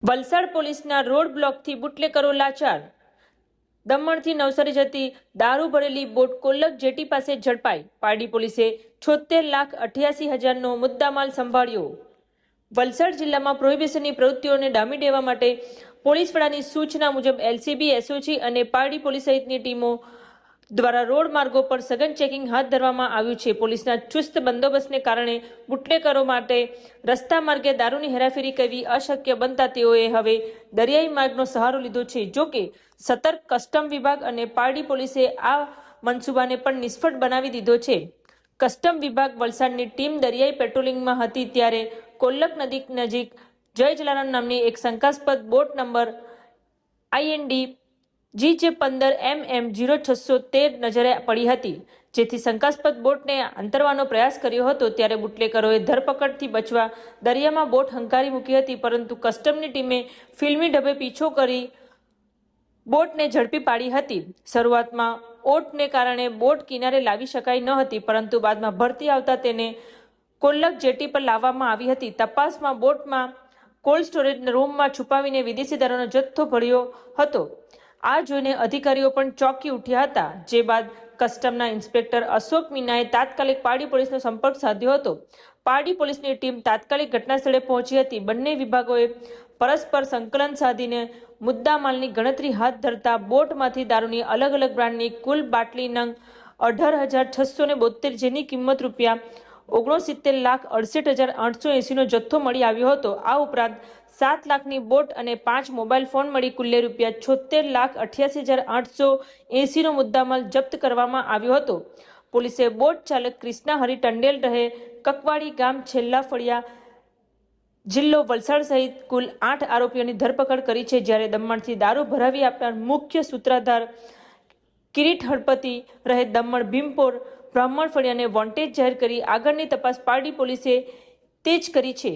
વલસાડ પોલીસના રોડ બ્લોકથી બુટલેકરો લાચાર। દમણથી નવસારી જતી દારૂ ભરેલી બોટ કોલ્લક જેટી પાસે ઝડપાઈ। પારડી પોલીસે 76,88,000નો મુદ્દામાલ સંભાળ્યો। વલસાડ જિલ્લામાં પ્રોહિબિશનની પ્રવૃત્તિઓને ડામી દેવા માટે પોલીસ વડાની સૂચના મુજબ એલસીબી, એસઓજી અને પારડી પોલીસ સહિતની ટીમો દ્વારા રોડ માર્ગો પર સઘન ચેકિંગ હાથ ધરવામાં આવ્યું છે। પોલીસના ચુસ્ત બંદોબસ્તને કારણે બુટલેકરો માટે રસ્તા માર્ગે દારૂની હેરાફેરી કરવી અશક્ય બનતા તેઓએ હવે દરિયાઈ માર્ગનો સહારો લીધો છે। જો કે સતર્ક કસ્ટમ વિભાગ અને પારડી પોલીસે આ મનસૂબાને પણ નિષ્ફળ બનાવી દીધો છે। કસ્ટમ વિભાગ વલસાડની ટીમ દરિયાઈ પેટ્રોલિંગમાં હતી ત્યારે કોલ્લક નદી નજીક જય જલારામ નામની એક શંકાસ્પદ બોટ નંબર IND GJ15MM0613 નજરે પડી હતી, જેથી શંકાસ્પદ બોટને અંતરવાનો પ્રયાસ કર્યો હતો। ત્યારે બુટલેકરોએ ધરપકડથી બચવા દરિયામાં બોટ હંકારી મૂકી હતી, પરંતુ કસ્ટમની ટીમે ફિલ્મી ઢબે પીછો કરી બોટને ઝડપી પાડી હતી। શરૂઆતમાં ઓટને કારણે બોટ કિનારે લાવી શકાઈ ન હતી, પરંતુ બાદમાં ભરતી આવતા તેને કોલ્લક જેટી પર લાવવામાં આવી હતી। તપાસમાં બોટમાં કોલ્ડ સ્ટોરેજ રૂમમાં છુપાવીને વિદેશી દારૂનો જથ્થો ભર્યો હતો। આ જોઈને અધિકારીઓ પણ ચોંકી ઉઠ્યા હતા, જે બાદ કસ્ટમના ઇન્સ્પેક્ટર અશોક મીનાએ તાત્કાલિક પારડી પોલીસનો સંપર્ક સાધ્યો હતો। પારડી પોલીસની ટીમ તાત્કાલિક ઘટનાસ્થળે પહોંચી હતી। બંને વિભાગોએ પરસ્પર સંકલન સાધીને મુદ્દામાલની ગણતરી હાથ ધરતા બોટમાંથી દારૂની અલગ અલગ બ્રાન્ડની કુલ બાટલી નંગ 18,672, જેની કિંમત ₹69,68,880નો જથ્થો મળી આવ્યો હતો। આ ઉપરાંત 7 લાખની બોટ અને 5 મોબાઈલ ફોન મળી કુલ્લે ₹76,88,880નો મુદ્દામાલ જપ્ત કરવામાં આવ્યો હતો। પોલીસે બોટ ચાલક ક્રિષ્ના હરી ટંડેલ રહે કકવાડી ગામ છેલ્લા ફળિયા, જિલ્લો વલસાડ સહિત કુલ 8 આરોપીઓની ધરપકડ કરી છે। જ્યારે દમણથી દારૂ ભરાવી આપનાર મુખ્ય સૂત્રધાર કિરીટ હળપતિ રહે દમણ ભીમપોર બ્રાહ્મણ ફળિયાને વોન્ટેજ જાહેર કરી આગળની તપાસ પારડી પોલીસે તેજ કરી છે।